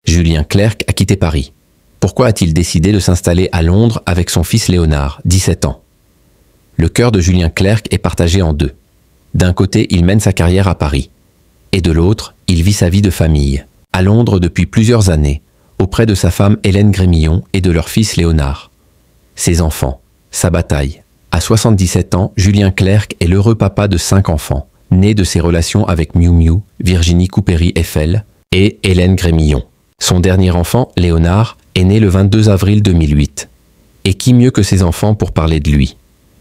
Julien Clerc a quitté Paris. Pourquoi a-t-il décidé de s'installer à Londres avec son fils Léonard, 17 ans? Le cœur de Julien Clerc est partagé en deux. D'un côté, il mène sa carrière à Paris. Et de l'autre, il vit sa vie de famille, à Londres depuis plusieurs années, auprès de sa femme Hélène Grémillon et de leur fils Léonard. Ses enfants, sa bataille. À 77 ans, Julien Clerc est l'heureux papa de 5 enfants, nés de ses relations avec Miu Miu, Virginie Coupéry-Eiffel et Hélène Grémillon. Son dernier enfant, Léonard, est né le 22 avril 2008. Et qui mieux que ses enfants pour parler de lui?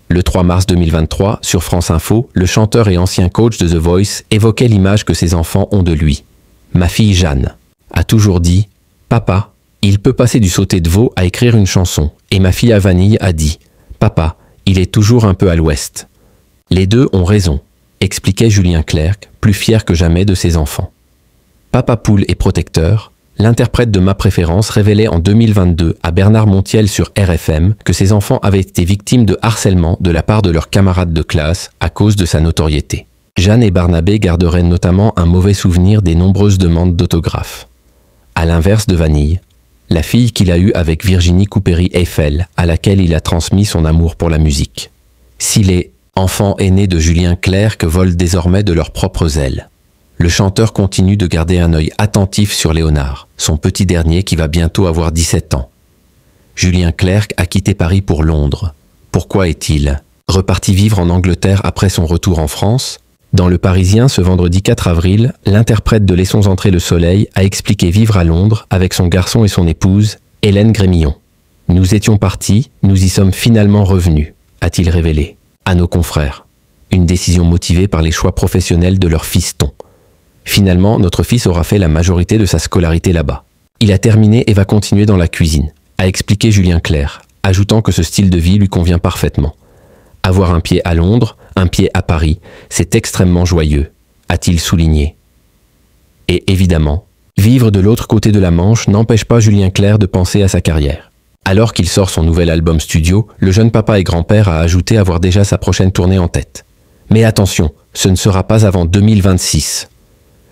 Le 3 mars 2023, sur France Info, le chanteur et ancien coach de The Voice évoquait l'image que ses enfants ont de lui. Ma fille Jeanne a toujours dit « Papa, il peut passer du sauté de veau à écrire une chanson. » Et ma fille à Vanille a dit « Papa, il est toujours un peu à l'ouest. » Les deux ont raison, expliquait Julien Clerc, plus fier que jamais de ses enfants. Papa Poule et protecteur, l'interprète de Ma Préférence révélait en 2022 à Bernard Montiel sur RFM que ses enfants avaient été victimes de harcèlement de la part de leurs camarades de classe à cause de sa notoriété. Jeanne et Barnabé garderaient notamment un mauvais souvenir des nombreuses demandes d'autographes. À l'inverse de Vanille, la fille qu'il a eue avec Virginie Coupéry-Eiffel, à laquelle il a transmis son amour pour la musique. Si les enfants aînés de Julien Clerc volent désormais de leurs propres ailes, le chanteur continue de garder un œil attentif sur Léonard, son petit dernier qui va bientôt avoir 17 ans. Julien Clerc a quitté Paris pour Londres. Pourquoi est-il reparti vivre en Angleterre après son retour en France? Dans Le Parisien, ce vendredi 4 avril, l'interprète de Laissons entrer le soleil a expliqué vivre à Londres avec son garçon et son épouse, Hélène Grémillon. « Nous étions partis, nous y sommes finalement revenus », a-t-il révélé à nos confrères. Une décision motivée par les choix professionnels de leur fiston. Finalement, notre fils aura fait la majorité de sa scolarité là-bas. Il a terminé et va continuer dans la cuisine, a expliqué Julien Clerc, ajoutant que ce style de vie lui convient parfaitement. Avoir un pied à Londres, un pied à Paris, c'est extrêmement joyeux, a-t-il souligné. Et évidemment, vivre de l'autre côté de la Manche n'empêche pas Julien Clerc de penser à sa carrière. Alors qu'il sort son nouvel album studio, le jeune papa et grand-père a ajouté avoir déjà sa prochaine tournée en tête. Mais attention, ce ne sera pas avant 2026.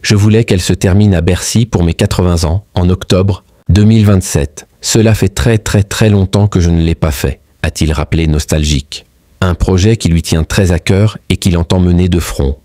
Je voulais qu'elle se termine à Bercy pour mes 80 ans, en octobre 2027. Cela fait très longtemps que je ne l'ai pas fait, a-t-il rappelé nostalgique. Un projet qui lui tient très à cœur et qu'il entend mener de front.